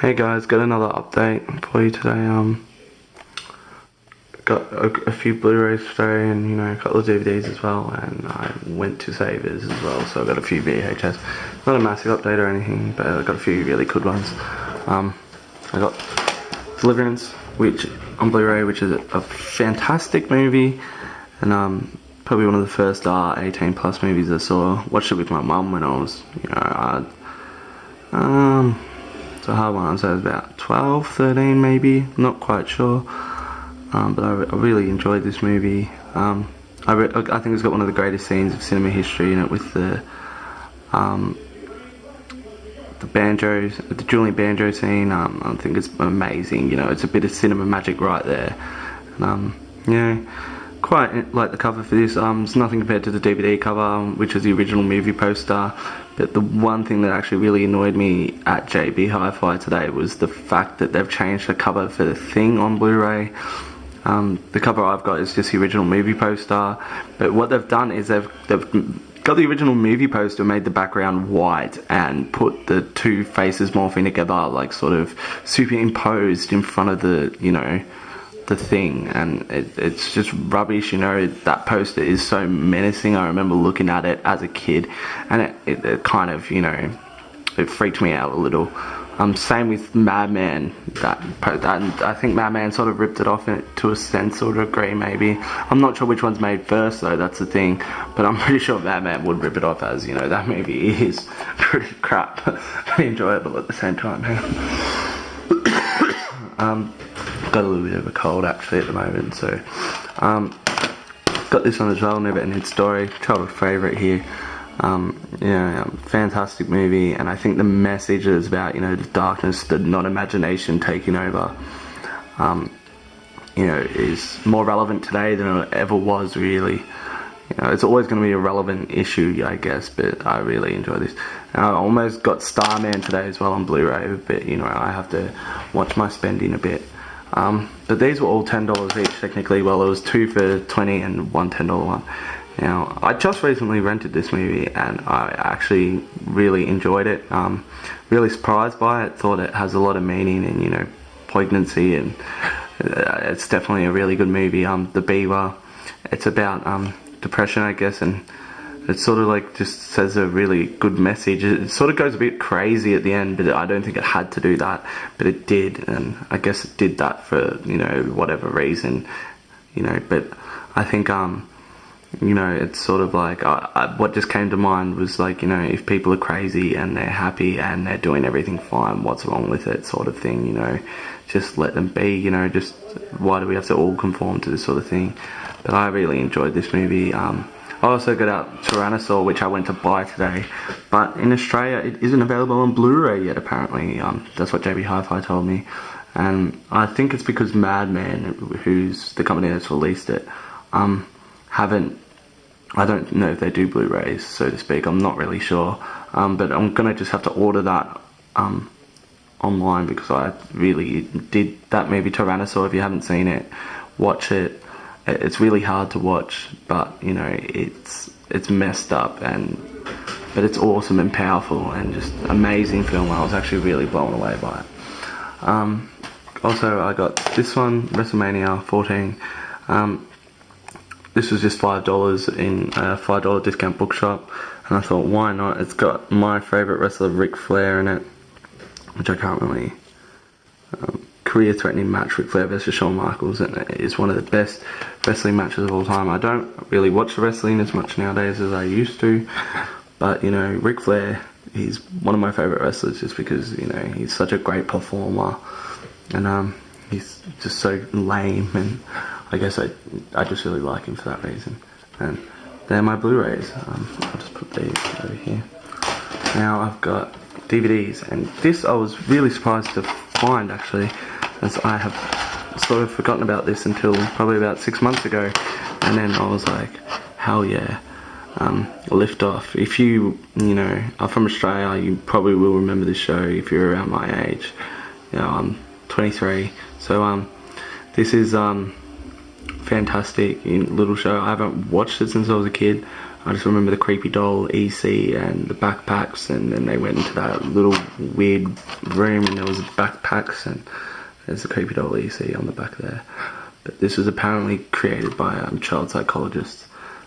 Hey guys, got another update for you today. Got a few Blu-rays today, and a couple of DVDs as well, and I went to Savers as well, so I got a few VHS. Not a massive update or anything, but I got a few really good ones. I got Deliverance, which on Blu-ray, which is a fantastic movie, and probably one of the first 18 plus movies I saw. Watched it with my mum when I was, it's a hard one. I'd say I was about 12, 13 maybe, not quite sure. But I really enjoyed this movie. I think it's got one of the greatest scenes of cinema history in it, with the banjos, the dueling banjo scene. I think it's amazing. It's a bit of cinema magic right there. And, quite like the cover for this. It's nothing compared to the DVD cover, which is the original movie poster. But the one thing that actually really annoyed me at JB Hi-Fi today was the fact that they've changed the cover for the Thing on Blu-ray. The cover I've got is just the original movie poster, but what they've done is they've got the original movie poster, made the background white, and put the two faces morphing together, like sort of superimposed in front of the the Thing, and it's just rubbish. That poster is so menacing. I remember looking at it as a kid, and it kind of it freaked me out a little. Same with Madman. I think Madman sort of ripped it off to a sense or a degree, maybe. I'm not sure which one's made first, though. That's the thing. But I'm pretty sure Madman would rip it off, as that movie is pretty crap, pretty enjoyable at the same time. Got a little bit of a cold actually at the moment, so got this one as well. Never Ending Story, childhood favourite here. Fantastic movie, and I think the message is about the darkness, the non-imagination taking over, is more relevant today than it ever was, really. It's always going to be a relevant issue, I guess, but I really enjoy this. I almost got Starman today as well on Blu-ray, but I have to watch my spending a bit. But these were all $10 each technically. Well, it was 2 for $20 and one $10 one. Now, I just recently rented this movie, and I actually really enjoyed it. Really surprised by it. Thought it has a lot of meaning and poignancy, and it's definitely a really good movie. The Beaver. It's about depression, I guess, and it sort of like just says a really good message. It sort of goes a bit crazy at the end, but I don't think it had to do that, but it did, and I guess it did that for whatever reason, But I think it's sort of like what just came to mind was like if people are crazy and they're happy and they're doing everything fine, what's wrong with it, sort of thing. Just let them be. Just why do we have to all conform to this sort of thing? But I really enjoyed this movie. I also got out Tyrannosaur, which I went to buy today, but in Australia it isn't available on Blu-ray yet, apparently. That's what JB Hi-Fi told me, and I think it's because Madman, who's the company that's released it, I don't know if they do Blu-rays, so to speak. I'm not really sure, but I'm gonna just have to order that online, because I really did that movie Tyrannosaur. If you haven't seen it, watch it. It's really hard to watch, but it's messed up, but it's awesome and powerful and just amazing film. I was actually really blown away by it. Also, I got this one, WrestleMania 14. This was just $5 in a $5 discount bookshop, and I thought, why not? It's got my favourite wrestler, Ric Flair, in it, which I can't really. Career-threatening match, Ric Flair versus Shawn Michaels, and it is one of the best wrestling matches of all time. I don't really watch the wrestling as much nowadays as I used to, but Ric Flair, he's one of my favourite wrestlers, just because he's such a great performer, and he's just so lame, and I guess I just really like him for that reason. And they're my Blu-rays. I'll just put these over here. Now I've got DVDs, and this I was really surprised to find, actually, as I have sort of forgotten about this until probably about 6 months ago, and then I was like, hell yeah. Lift Off. If you are from Australia, you probably will remember this show if you're around my age. I'm 23, so this is fantastic little show. I haven't watched it since I was a kid. I just remember the creepy doll EC and the backpacks, and then they went into that little weird room and there was backpacks and there's the creepy doll EC on the back there. But this was apparently created by child psychologists.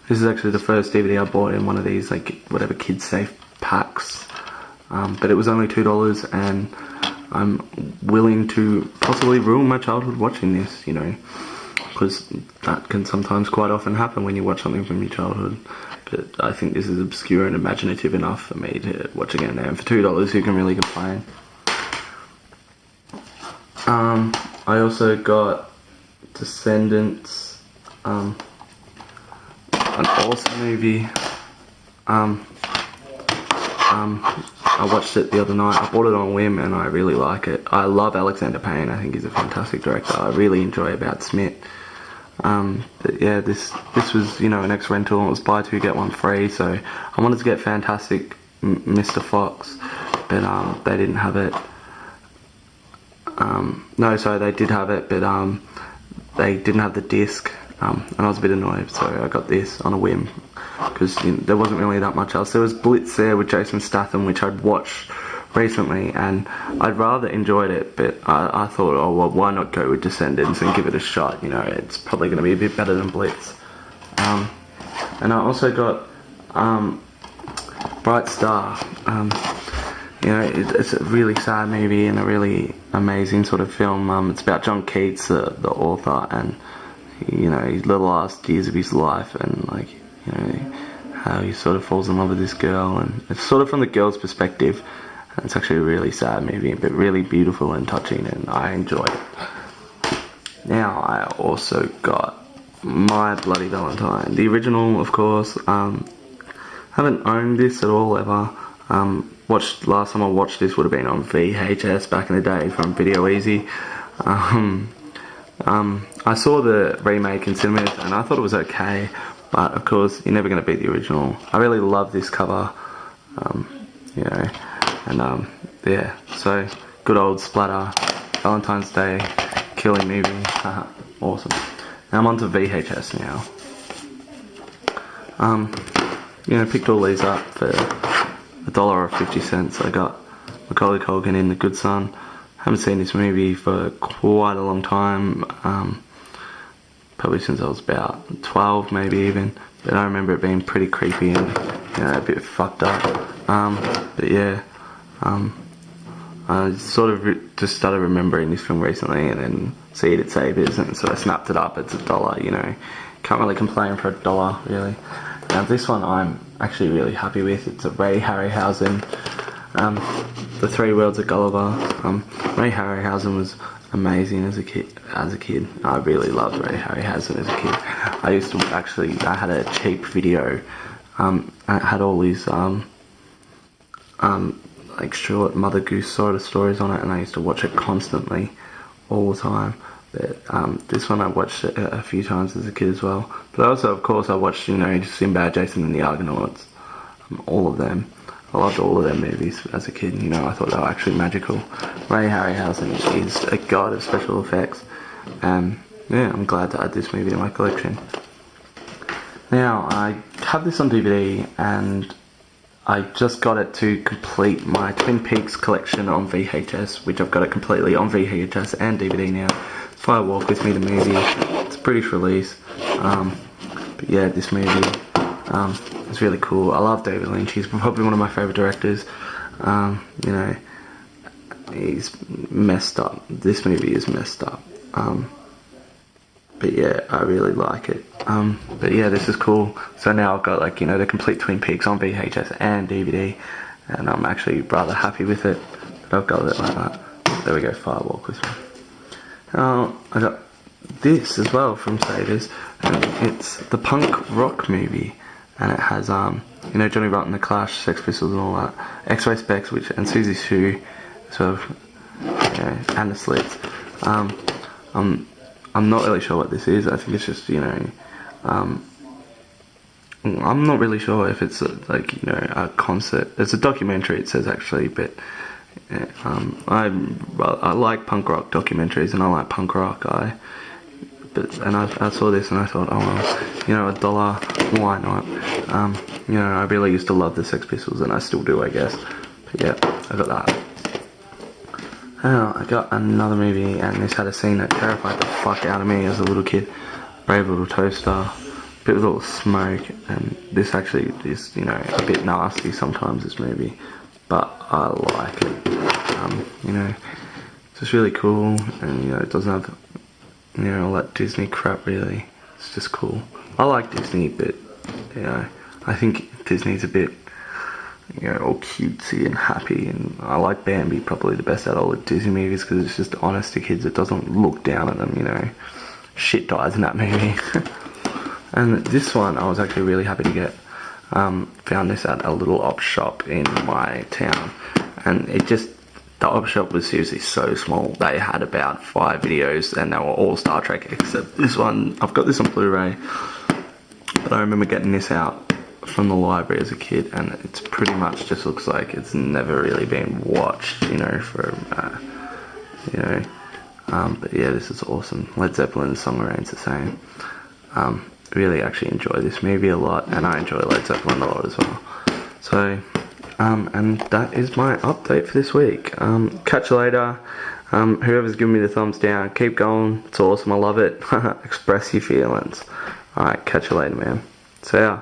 This is actually the first DVD I bought in one of these, like, whatever, kids safe packs. But it was only $2, and I'm willing to possibly ruin my childhood watching this, you know, because that can sometimes quite often happen when you watch something from your childhood. But I think this is obscure and imaginative enough for me to watch again now. And for $2, who can really complain? I also got Descendants, an awesome movie. I watched it the other night. I bought it on whim and I really like it. I love Alexander Payne. I think he's a fantastic director. I really enjoy About Smith. But yeah, this was, you know, an ex-rental. It was buy two get one free, so I wanted to get Fantastic Mr. Fox, but they didn't have it. No, sorry, they did have it, but they didn't have the disc, and I was a bit annoyed, so I got this on a whim, because, you know, there wasn't really that much else. There was Blitz there with Jason Statham, which I'd watched recently, and I'd rather enjoyed it, but I thought, oh well, why not go with Descendants and give it a shot, you know, it's probably going to be a bit better than Blitz. And I also got Bright Star. You know, it's a really sad movie and a really amazing sort of film. It's about John Keats, the author, and, you know, the last years of his life, and, like, you know, how he sort of falls in love with this girl, and it's sort of from the girl's perspective. And it's actually a really sad movie, but really beautiful and touching, and I enjoyed it. Now, I also got My Bloody Valentine, the original, of course. Haven't owned this at all ever. Last time I watched this would have been on VHS back in the day from Video Easy. I saw the remake in cinemas and I thought it was okay, but of course you're never going to beat the original. I really love this cover, you know, and yeah, so good old splatter, Valentine's Day, killing movie, awesome. Now I'm on to VHS now. You know, picked all these up for $1.50. I got Macaulay Culkin in The Good Son. Haven't seen this movie for quite a long time, probably since I was about 12 maybe even, but I remember it being pretty creepy and, you know, a bit fucked up. But yeah, I sort of just started remembering this film recently and then see it at Savers, and so I snapped it up. It's $1, you know, can't really complain for $1 really. Now this one I'm actually really happy with. It's a Ray Harryhausen, The Three Worlds of Gulliver. Ray Harryhausen was amazing as a kid. I really loved Ray Harryhausen as a kid. I used to actually, I had a cheap video. I had all these like short Mother Goose sort of stories on it, and I used to watch it constantly, all the time. But this one I watched a few times as a kid as well. But also, of course, I watched, you know, Sinbad, Jason and the Argonauts, all of them. I loved all of their movies as a kid, you know, I thought they were actually magical. Ray Harryhausen is a god of special effects, and yeah, I'm glad to add this movie to my collection. Now, I have this on DVD, and I just got it to complete my Twin Peaks collection on VHS, which I've got it completely on VHS and DVD now. Fire Walk With Me, the movie. It's a British release. But yeah, this movie is really cool. I love David Lynch. He's probably one of my favourite directors. You know, he's messed up. This movie is messed up. But yeah, I really like it. But yeah, this is cool. So now I've got, like, you know, the complete Twin Peaks on VHS and DVD, and I'm actually rather happy with it. But I've got it like that. There we go, Fire Walk With Me. I got this as well from Savers. It's the punk rock movie, and it has you know, Johnny Rotten, The Clash, Sex Pistols and all that, X-Ray Specs, and Susie Sue, sort of, you know, and the Slits. I'm not really sure what this is. I think it's just, you know, I'm not really sure if it's like, you know, a concert. It's a documentary, it says, actually, but I like punk rock documentaries, and I like punk rock. I but I saw this and I thought, oh well, you know, $1, why not? You know, I really used to love the Sex Pistols, and I still do, I guess. But yeah, I got that. I got another movie, and this had a scene that terrified the fuck out of me as a little kid. Brave Little Toaster, bit with all the smoke, and this actually is, you know, a bit nasty sometimes, this movie, but I like it. You know, it's just really cool, and you know, it doesn't have, you know, all that Disney crap really. It's just cool. I like Disney, but you know, I think Disney's a bit, you know, all cutesy and happy, and I like Bambi probably the best out of all the Disney movies because it's just honest to kids. It doesn't look down at them, you know. Shit dies in that movie. And this one I was actually really happy to get. Found this at a little op shop in my town, and it just, the op shop was seriously so small. They had about 5 videos and they were all Star Trek except this one. I've got this on Blu-ray, but I remember getting this out from the library as a kid, and it's pretty much just looks like it's never really been watched, you know, for you know, but yeah, this is awesome. Led Zeppelin's Song Remains the Same. Really actually enjoy this movie a lot, and I enjoy Led Zeppelin a lot as well. So and that is my update for this week. Catch you later. Whoever's giving me the thumbs down, keep going, it's awesome, I love it. Express your feelings. Alright, catch you later, man. See ya.